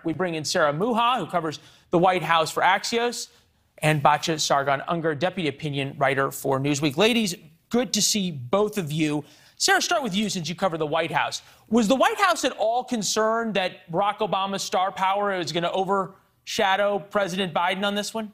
We bring in Sarah Mucha, who covers the White House for Axios, and Batya Ungar-Sargon, deputy opinion writer for Newsweek. Ladies, good to see both of you. Sarah, start with you since you cover the White House. Was the White House at all concerned that Barack Obama's star power is going to overshadow President Biden on this one?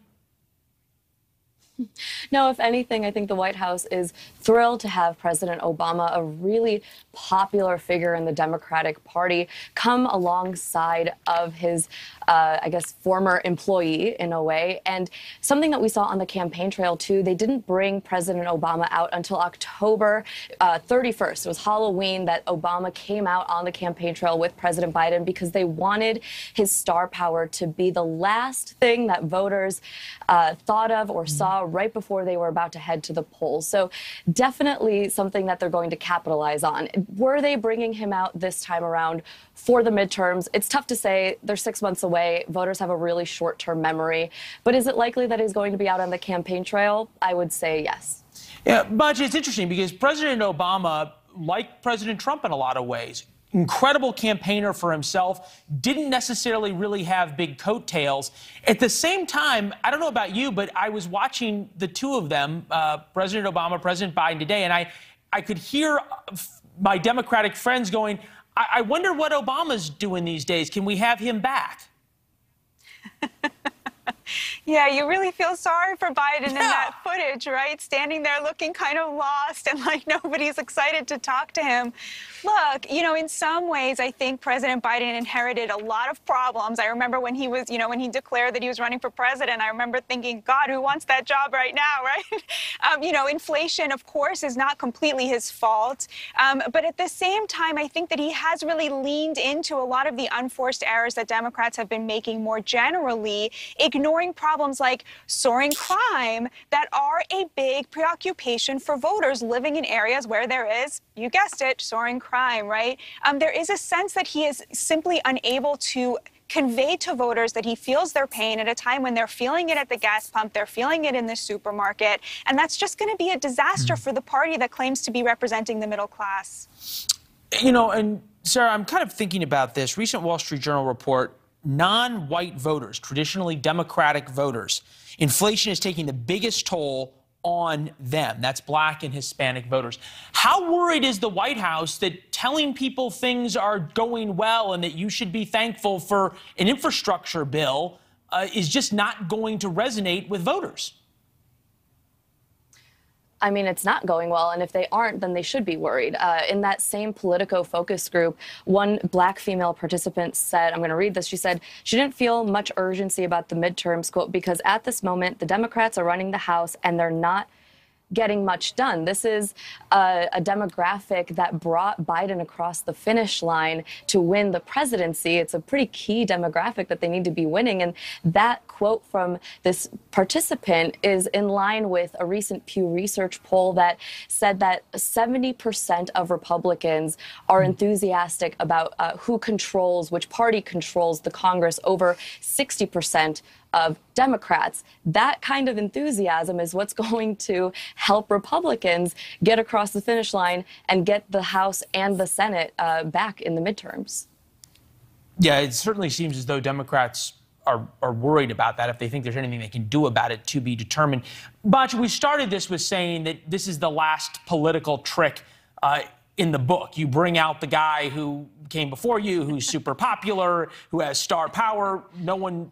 No, if anything, I think the White House is thrilled to have President Obama, a really popular figure in the Democratic Party, come alongside of his, I guess, former employee in a way. And something that we saw on the campaign trail, too, they didn't bring President Obama out until October 31st. It was Halloween that Obama came out on the campaign trail with President Biden because they wanted his star power to be the last thing that voters thought of or saw right before they were about to head to the polls. So definitely something that they're going to capitalize on. Were they bringing him out this time around for the midterms? It's tough to say. They're 6 months away. Voters have a really short-term memory. But is it likely that he's going to be out on the campaign trail? I would say yes. Yeah, Mucha, it's interesting because President Obama, like President Trump in a lot of ways, incredible campaigner for himself, didn't necessarily really have big coattails. At the same time, I don't know about you, but I was watching the two of them, President Obama, President Biden today, and I could hear my Democratic friends going, I wonder what Obama's doing these days. Can we have him back? Yeah, you really feel sorry for Biden in that footage, right? Standing there looking kind of lost and like nobody's excited to talk to him. Look, you know, in some ways, I think President Biden inherited a lot of problems. I remember when he was, when he declared that he was running for president, I remember thinking, God, who wants that job right now, right? Inflation, of course, is not completely his fault. But at the same time, I think that he has really leaned into a lot of the unforced errors that Democrats have been making more generally, ignoring problems like soaring crime that are a big preoccupation for voters living in areas where there is, you guessed it, soaring crime, right? There is a sense that he is simply unable to convey to voters that he feels their pain at a time when they're feeling it at the gas pump, they're feeling it in the supermarket, and that's just going to be a disaster for the party that claims to be representing the middle class. And Sarah, I'm kind of thinking about this. Recent Wall Street Journal report, non-white voters, traditionally Democratic voters, inflation is taking the biggest toll on them. That's Black and Hispanic voters. How worried is the White House that telling people things are going well and that you should be thankful for an infrastructure bill is just not going to resonate with voters? I mean, it's not going well, and if they aren't, then they should be worried. In that same Politico focus group, one Black female participant said, I'm going to read this, she said, she didn't feel much urgency about the midterms, quote, because at this moment, the Democrats are running the House and they're not getting much done. This is a demographic that brought Biden across the finish line to win the presidency. It's a pretty key demographic that they need to be winning. And that quote from this participant is in line with a recent Pew Research poll that said that 70% of Republicans are enthusiastic about which party controls the Congress over 60% of Democrats. That kind of enthusiasm is what's going to help Republicans get across the finish line and get the House and the Senate back in the midterms. Yeah, it certainly seems as though Democrats are worried about that. If they think there's anything they can do about it, to be determined. Batya, we started this with saying that this is the last political trick in the book. You bring out the guy who came before you, who's super popular, who has star power. No one,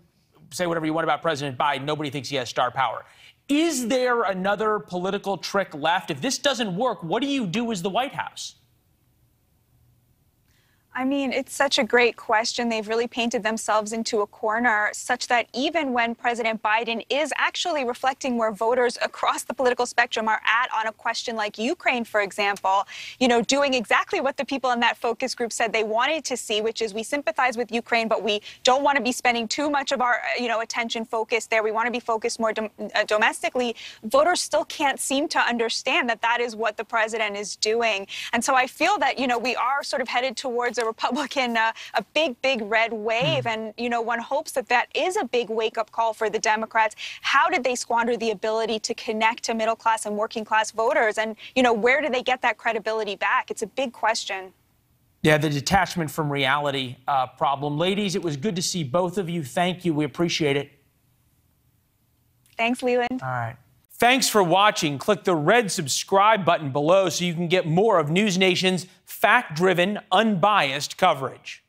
say whatever you want about President Biden, nobody thinks he has star power. Is there another political trick left? If this doesn't work, what do you do as the White House? I mean, it's such a great question. They've really painted themselves into a corner such that even when President Biden is actually reflecting where voters across the political spectrum are at on a question like Ukraine, for example, doing exactly what the people in that focus group said they wanted to see, which is we sympathize with Ukraine, but we don't want to be spending too much of our, attention focused there. We want to be focused more domestically. Voters still can't seem to understand that that is what the president is doing. And so I feel that, we are sort of headed towards a Republican, a big red wave. And, one hopes that that is a big wake-up call for the Democrats. How did they squander the ability to connect to middle-class and working-class voters? And, where do they get that credibility back? It's a big question. Yeah, the detachment from reality problem. Ladies, it was good to see both of you. Thank you. We appreciate it. Thanks, Leland. All right. Thanks for watching. Click the red subscribe button below so you can get more of NewsNation's fact-driven, unbiased coverage.